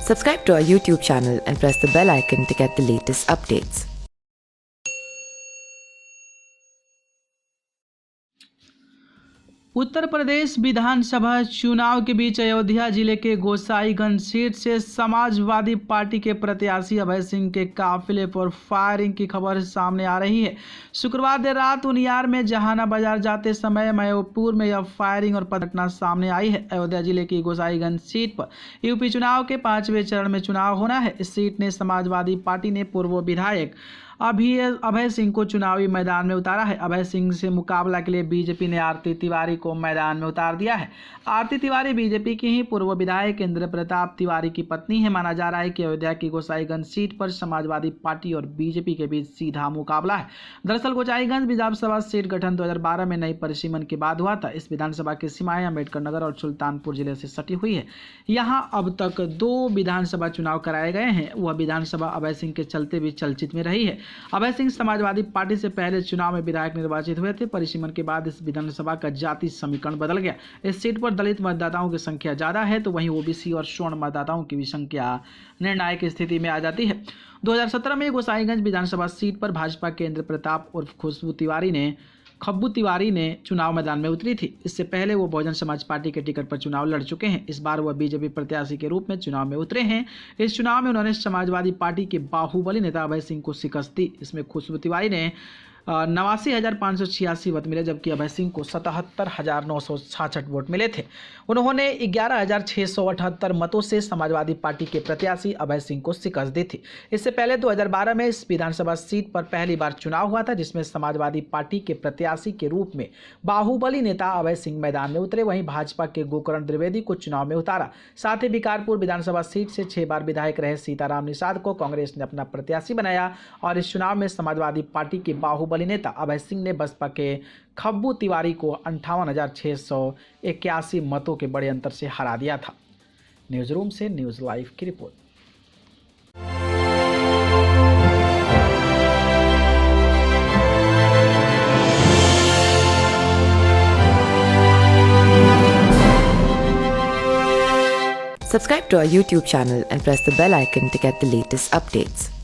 Subscribe to our YouTube channel and press the bell icon to get the latest updates. Uttar Pradesh विधानसभा चुनाव के बीच अयोध्या जिले के Gosaiganj seat से Samajwadi party के प्रत्याशी अभय सिंह के काफिले पर फायरिंग की खबर सामने आ रही है। शुक्रवार देर रात उनियार में जहाना बाजार जाते समय मयोपुर में यह फायरिंग और घटना सामने आई है। अयोध्या जिले की गोसाईगंज सीट पर यूपी चुनाव के 5वें चरण में चुनाव होना है। इस सीट ने समाजवादी पार्टी ने पूर्व विधायक अभय सिंह को चुनावी मैदान में उतारा है। अभय सिंह से मुकाबला के लिए बीजेपी ने आरती तिवारी को मैदान में उतार दिया है। आरती तिवारी बीजेपी की ही पूर्व विधायक इंद्र प्रताप तिवारी की पत्नी है। माना जा रहा है कि अयोध्या की गोसाईगंज सीट पर समाजवादी पार्टी और बीजेपी के बीच सीधा मुकाबला है। दरअसल गोसाईगंज विधानसभा सीट गठन 2012 में नई परिसीमन के बाद हुआ था। इस विधानसभा की सीमाएं अम्बेडकर नगर और सुल्तानपुर जिले से सटी हुई है। यहाँ अब तक 2 विधानसभा चुनाव कराए गए हैं। वह विधानसभा अभय सिंह के चलते भी चर्चित में रही है। अभय सिंह समाजवादी पार्टी से पहले चुनाव में विधायक निर्वाचित हुए थे। परिसीमन के बाद इस विधानसभा का जाति समीकरण बदल गया। इस सीट पर दलित मतदाताओं की संख्या ज्यादा है, तो वहीं ओबीसी और स्वर्ण मतदाताओं की भी संख्या निर्णायक स्थिति में आ जाती है। 2017 में गोसाईगंज विधानसभा सीट पर भाजपा के इंद्र प्रताप उर्फ खब्बू तिवारी ने चुनाव मैदान में उतरी थी। इससे पहले वो बहुजन समाज पार्टी के टिकट पर चुनाव लड़ चुके हैं। इस बार वह बीजेपी प्रत्याशी के रूप में चुनाव में उतरे हैं। इस चुनाव में उन्होंने समाजवादी पार्टी के बाहुबली नेता अभय सिंह को शिकस्त दी। इसमें खुशबू तिवारी ने 89,586 वोट मिले, जबकि अभय सिंह को 77,966 वोट मिले थे। उन्होंने 11,678 मतों से समाजवादी पार्टी के प्रत्याशी अभय सिंह को शिकस्त दी थी। इससे पहले 2012 में इस विधानसभा सीट पर पहली बार चुनाव हुआ था, जिसमें समाजवादी पार्टी के प्रत्याशी के रूप में बाहुबली नेता अभय सिंह मैदान में उतरे। वहीं भाजपा के गोकर्ण द्विवेदी को चुनाव में उतारा। साथ ही विकारपुर विधानसभा सीट से 6 बार विधायक रहे सीताराम निषाद को कांग्रेस ने अपना प्रत्याशी बनाया और इस चुनाव में समाजवादी पार्टी के बाहुबली नेता अभय सिंह ने बसपा के खब्बू तिवारी को 58,681 मतों के बड़े अंतर से हरा दिया था। न्यूज रूम से न्यूज लाइव की report. Subscribe to our YouTube channel and press the bell icon to get the latest updates.